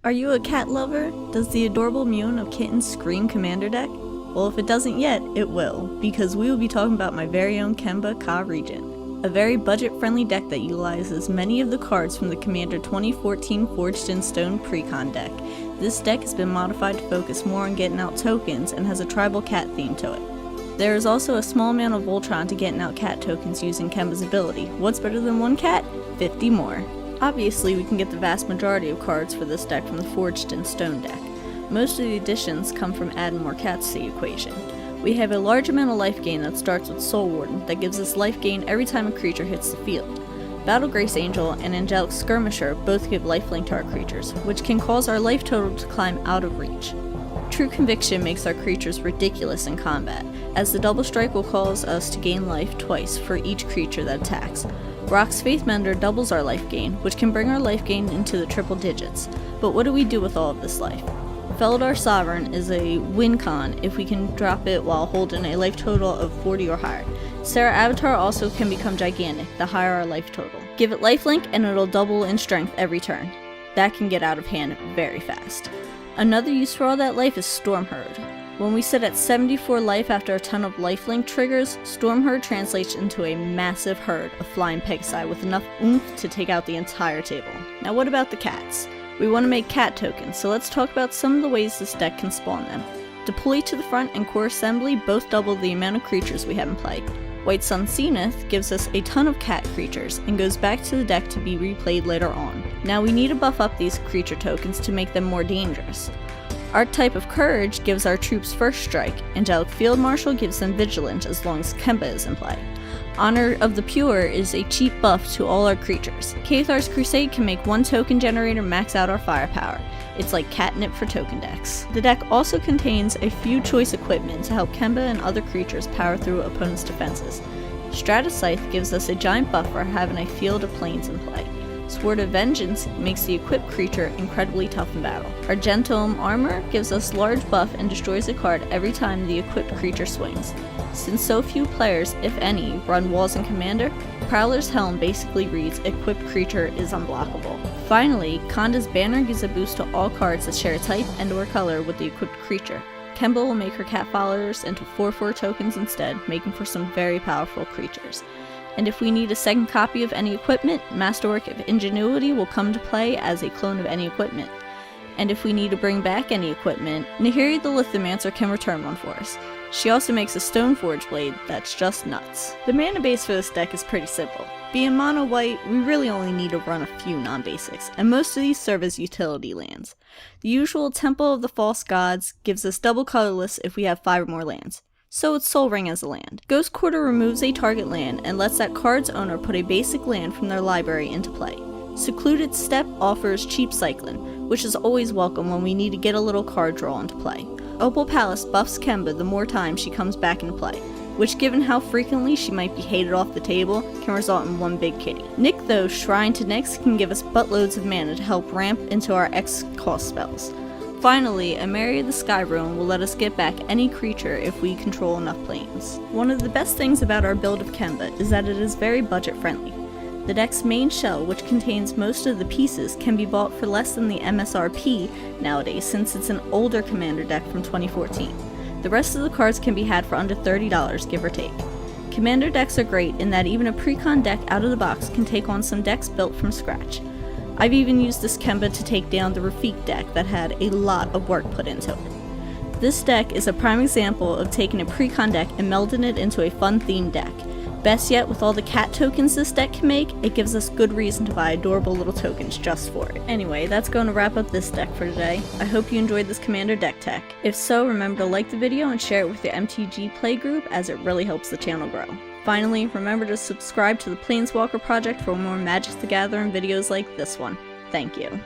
Are you a cat lover? Does the adorable mewing of kittens scream Commander deck? Well, if it doesn't yet, it will, because we will be talking about my very own Kemba Kha Regent, a very budget-friendly deck that utilizes many of the cards from the Commander 2014 Forged in Stone Precon deck. This deck has been modified to focus more on getting out tokens and has a tribal cat theme to it. There is also a small amount of Voltron to getting out cat tokens using Kemba's ability. What's better than one cat? 50 more. Obviously, we can get the vast majority of cards for this deck from the Forged in Stone deck. Most of the additions come from adding more cats to the equation. We have a large amount of life gain that starts with Soul Warden that gives us life gain every time a creature hits the field. Battlegrace Angel and Angelic Skirmisher both give lifelink to our creatures, which can cause our life total to climb out of reach. True Conviction makes our creatures ridiculous in combat, as the double strike will cause us to gain life twice for each creature that attacks. Rock's Faithmender doubles our life gain, which can bring our life gain into the triple digits. But what do we do with all of this life? Felidar Sovereign is a win con if we can drop it while holding a life total of 40 or higher. Sarah Avatar also can become gigantic, the higher our life total. Give it lifelink and it'll double in strength every turn. That can get out of hand very fast. Another use for all that life is Stormherd. When we sit at 74 life after a ton of lifelink triggers, Stormherd translates into a massive herd of flying Pegasi with enough oomph to take out the entire table. Now what about the cats? We want to make cat tokens, so let's talk about some of the ways this deck can spawn them. Deploy to the Front and Core Assembly both double the amount of creatures we have in play. White Sun Zenith gives us a ton of cat creatures and goes back to the deck to be replayed later on. Now we need to buff up these creature tokens to make them more dangerous. Archetype of Courage gives our troops first strike, Angelic Field Marshal gives them vigilance as long as Kemba is in play. Honor of the Pure is a cheap buff to all our creatures. Cathars Crusade can make one token generator max out our firepower. It's like catnip for token decks. The deck also contains a few choice equipment to help Kemba and other creatures power through opponents' defenses. Stratus Scythe gives us a giant buff for having a field of planes in play. Sword of Vengeance makes the equipped creature incredibly tough in battle. Argentum Armor gives us large buff and destroys a card every time the equipped creature swings. Since so few players, if any, run walls in Commander, Prowler's Helm basically reads equipped creature is unblockable. Finally, Konda's Banner gives a boost to all cards that share a type and/or color with the equipped creature. Kemba will make her cat followers into 4/4 tokens instead, making for some very powerful creatures. And if we need a second copy of any equipment, Masterwork of Ingenuity will come to play as a clone of any equipment. And if we need to bring back any equipment, Nahiri the Lithomancer can return one for us. She also makes a Stoneforge blade that's just nuts. The mana base for this deck is pretty simple. Being mono white, we really only need to run a few non-basics, and most of these serve as utility lands. The usual Temple of the False Gods gives us double colorless if we have 5 or more lands. So it's Sol Ring as a land. Ghost Quarter removes a target land and lets that card's owner put a basic land from their library into play. Secluded Steppe offers cheap cycling, which is always welcome when we need to get a little card draw into play. Opal Palace buffs Kemba the more times she comes back into play, which given how frequently she might be hated off the table, can result in one big kitty. Nykthos Shrine to Nyx can give us buttloads of mana to help ramp into our X cost spells. Finally, a Mary of the Sky Ruin will let us get back any creature if we control enough planes. One of the best things about our build of Kemba is that it is very budget friendly. The deck's main shell, which contains most of the pieces, can be bought for less than the MSRP nowadays since it's an older Commander deck from 2014. The rest of the cards can be had for under $30, give or take. Commander decks are great in that even a pre-con deck out of the box can take on some decks built from scratch. I've even used this Kemba to take down the Rafik deck that had a lot of work put into it. This deck is a prime example of taking a pre-con deck and melding it into a fun themed deck. Best yet, with all the cat tokens this deck can make, it gives us good reason to buy adorable little tokens just for it. Anyway, that's going to wrap up this deck for today. I hope you enjoyed this Commander deck tech. If so, remember to like the video and share it with your MTG playgroup as it really helps the channel grow. Finally, remember to subscribe to the Planeswalker Project for more Magic the Gathering videos like this one. Thank you.